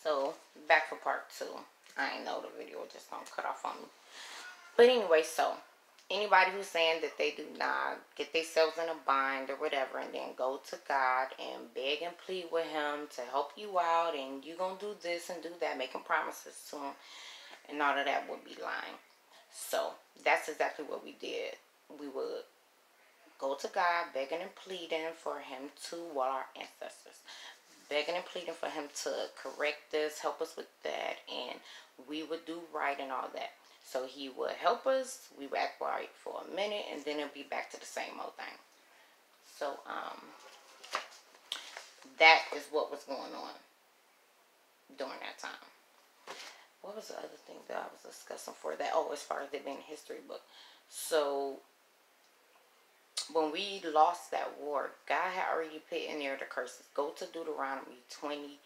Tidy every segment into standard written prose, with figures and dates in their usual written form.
So, back for part 2. I ain't know the video was just gonna cut off on me. But anyway, so anybody who's saying that they do not get themselves in a bind or whatever and then go to God and beg and plead with him to help you out and you gonna do this and do that, making promises to him and all of that would be lying. So that's exactly what we did. We would go to God begging and pleading for him to, well, our ancestors, begging and pleading for him to correct this, help us with that, and we would do right and all that. So he would help us, we would act right for a minute, and then it'll be back to the same old thing. So, that is what was going on during that time. What was the other thing that I was discussing for that? Oh, as far as it being a history book. So, when we lost that war, God had already put in there the curses. Go to Deuteronomy 28.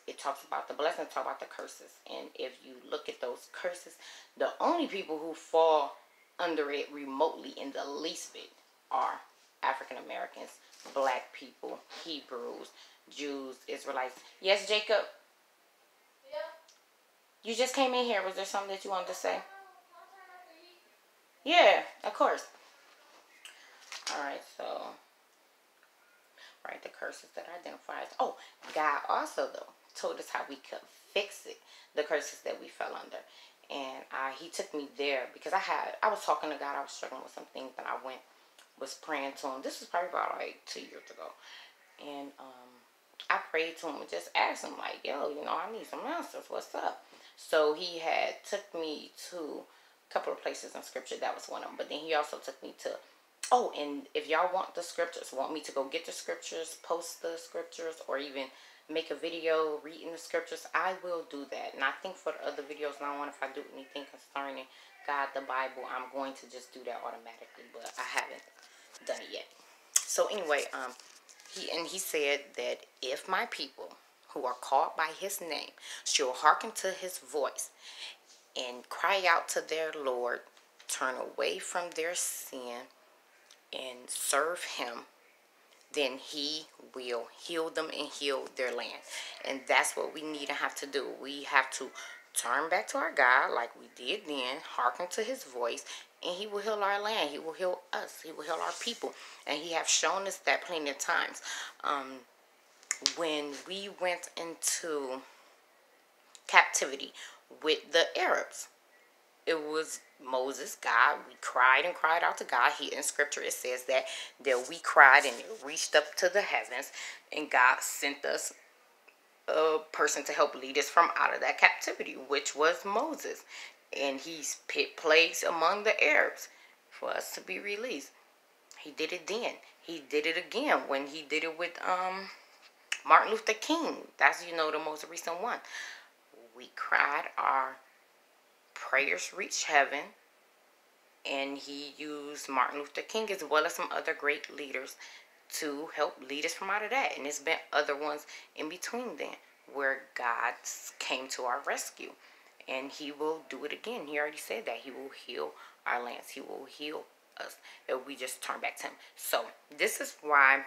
It talks about the blessings, talk about the curses. And if you look at those curses, the only people who fall under it remotely in the least bit are African Americans, black people, Hebrews, Jews, Israelites. Yes, Jacob? Yeah. You just came in here. Was there something that you wanted to say? Yeah, of course. Alright, so, right, the curses that I identified. Oh, God also, though, told us how we could fix it, the curses that we fell under. And he took me there because I was talking to God. I was struggling with some things, and I was praying to him. This was probably about, like, 2 years ago. And I prayed to him and just asked him, like, yo, I need some answers. What's up? So he had took me to a couple of places in Scripture. That was one of them. But then he also took me to... Oh, and if y'all want the scriptures, want me to go get the scriptures, post the scriptures, or even make a video reading the scriptures, I will do that. And I think for the other videos, now on, if I do anything concerning God, the Bible, I'm going to just do that automatically, but I haven't done it yet. So anyway, he said that if my people who are called by his name shall hearken to his voice and cry out to their Lord, turn away from their sin, and serve him, then he will heal them and heal their land. And that's what we need to have to do. We have to turn back to our God like we did then, hearken to his voice, and he will heal our land. He will heal us. He will heal our people. And he has shown us that plenty of times. When we went into captivity with the Arabs, it was Moses, God. We cried and cried out to God. In Scripture it says that we cried and it reached up to the heavens, and God sent us a person to help lead us from out of that captivity, which was Moses. And he's put plagues among the Arabs for us to be released. He did it then. He did it again when he did it with Martin Luther King. That's, the most recent one. We cried, our prayers reached heaven, and he used Martin Luther King as well as some other great leaders to help lead us from out of that. And there's been other ones in between then where God came to our rescue, and he will do it again. He already said that he will heal our lands. He will heal us if we just turn back to him. So this is why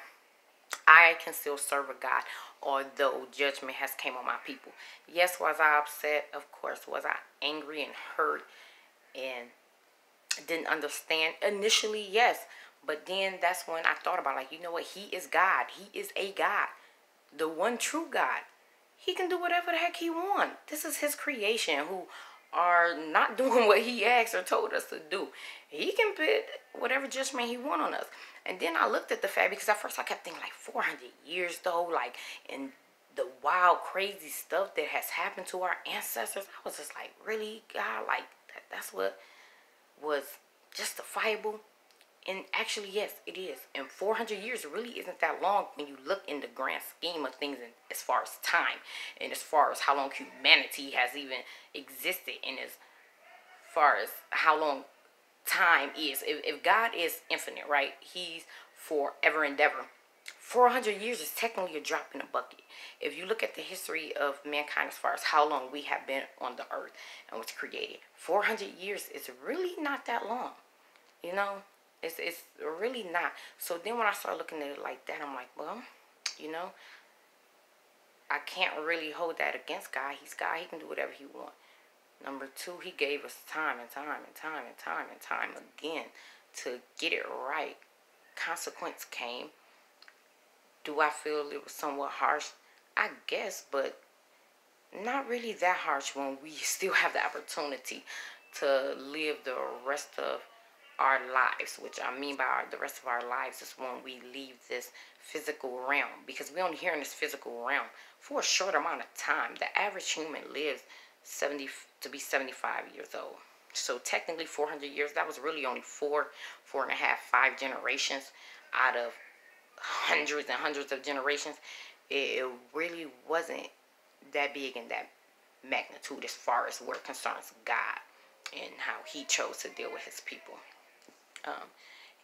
I can still serve a God, although judgment has came on my people. Yes, was I upset? Of course. Was I angry and hurt and didn't understand? Initially, yes. But then that's when I thought about, like, you know what? He is God. He is a God. The one true God. He can do whatever the heck he wants. This is his creation who are not doing what he asked or told us to do. He can put whatever judgment he wants on us. And then I looked at the fact, because at first I kept thinking, like, 400 years though, like, and the wild, crazy stuff that has happened to our ancestors. I was just like, really, God? Like, that's what was justifiable? And actually, yes, it is. And 400 years really isn't that long when you look in the grand scheme of things, as far as time and as far as how long humanity has even existed, and as far as how long time is. If God is infinite, right? He's forever and ever. 400 years is technically a drop in a bucket. If you look at the history of mankind as far as how long we have been on the earth and was created, 400 years is really not that long. It's really not. So then when I started looking at it like that, I'm like, well, I can't really hold that against God. He's God. He can do whatever he wants. Number two, he gave us time and time and time and time and time again to get it right. Consequence came. Do I feel it was somewhat harsh? I guess, but not really that harsh when we still have the opportunity to live the rest of our lives, which I mean by the rest of our lives is when we leave this physical realm, because we only here in this physical realm for a short amount of time. The average human lives 70 to be 75 years old. So technically 400 years, that was really only four and a half, 5 generations out of hundreds and hundreds of generations. It really wasn't that big in that magnitude as far as what concerns God and how he chose to deal with his people.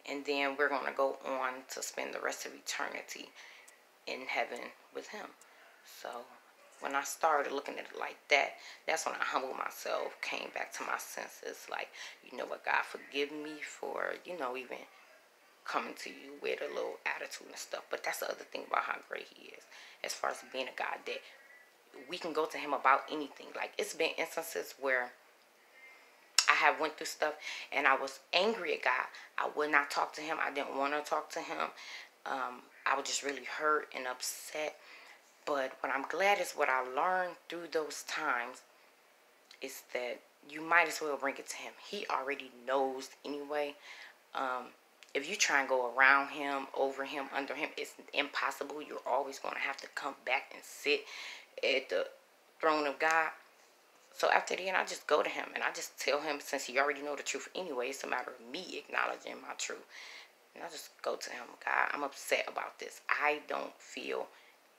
And then we're going to go on to spend the rest of eternity in heaven with him. So when I started looking at it like that, that's when I humbled myself, came back to my senses. Like, you know what, God, forgive me for, even coming to you with a little attitude and stuff. But that's the other thing about how great he is, as far as being a God that we can go to him about anything. Like, it's been instances where I have went through stuff and I was angry at God. I would not talk to him. I didn't want to talk to him. I was just really hurt and upset. But what I'm glad is what I learned through those times is that you might as well bring it to him. He already knows anyway. If you try and go around him, over him, under him, it's impossible. You're always going to have to come back and sit at the throne of God. So after the end, I just go to him and I just tell him, since he already know the truth anyway, it's a matter of me acknowledging my truth. And I just go to him, God, I'm upset about this. I don't feel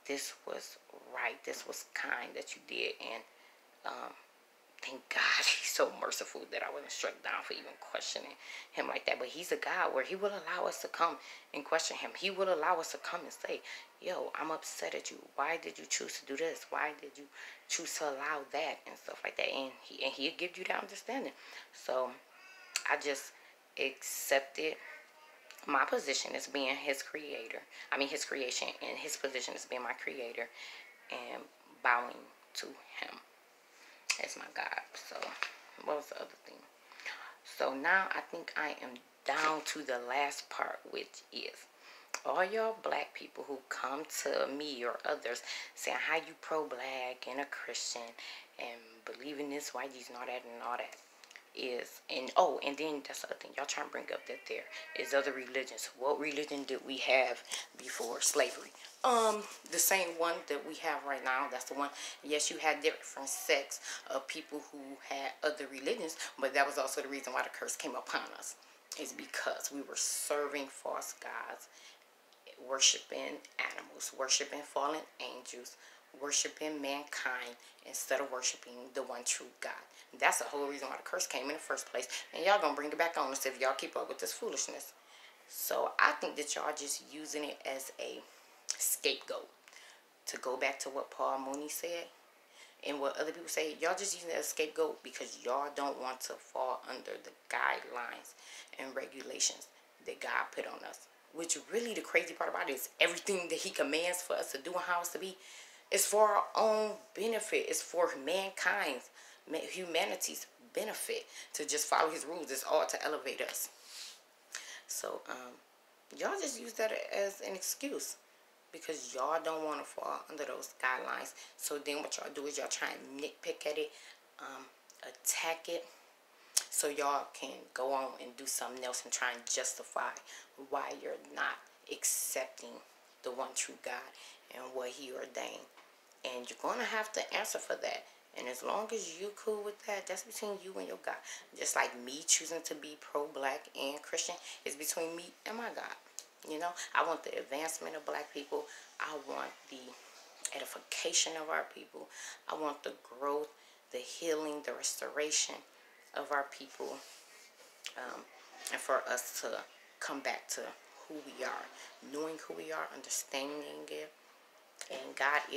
this was right. This was kind that you did. And thank God he's so merciful that I wasn't struck down for even questioning him like that. But he's a God where he will allow us to come and question him. He will allow us to come and say, yo, I'm upset at you. Why did you choose to do this? Why did you choose to allow that? And stuff like that. And he'll give you that understanding. So I just accepted my position as being his creator. I mean, his creation, and his position as being my creator, and bowing to him as my God. So what was the other thing? So now I think I am down to the last part, which is all y'all black people who come to me or others saying how you pro-black and a Christian and believe in this, white Jesus and all that and all that is, and then that's the other thing y'all trying to bring up, that there is other religions. What religion did we have before slavery? The same one that we have right now. That's the one. Yes, you had different sects of people who had other religions, but that was also the reason why the curse came upon us, is because we were serving false gods, worshiping animals, worshiping fallen angels, worshiping mankind instead of worshiping the one true God. That's the whole reason why the curse came in the first place. And y'all gonna bring it back on us if y'all keep up with this foolishness. So I think that y'all just using it as a scapegoat. To go back to what Paul Mooney said and what other people say, y'all just using it as a scapegoat because y'all don't want to fall under the guidelines and regulations that God put on us. Which really the crazy part about it is everything that he commands for us to do and how it's to be is for our own benefit. It's for mankind's, humanity's benefit, to just follow his rules. It's all to elevate us. So y'all just use that as an excuse because y'all don't want to fall under those guidelines. So then what y'all do is y'all try and nitpick at it, attack it, so y'all can go on and do something else and try and justify why you're not accepting the one true God and what he ordained. And you're going to have to answer for that. And as long as you're cool with that, that's between you and your God. Just like me choosing to be pro-black and Christian is between me and my God. You know, I want the advancement of black people. I want the edification of our people. I want the growth, the healing, the restoration of our people. And for us to come back to who we are. Knowing who we are, understanding it. And God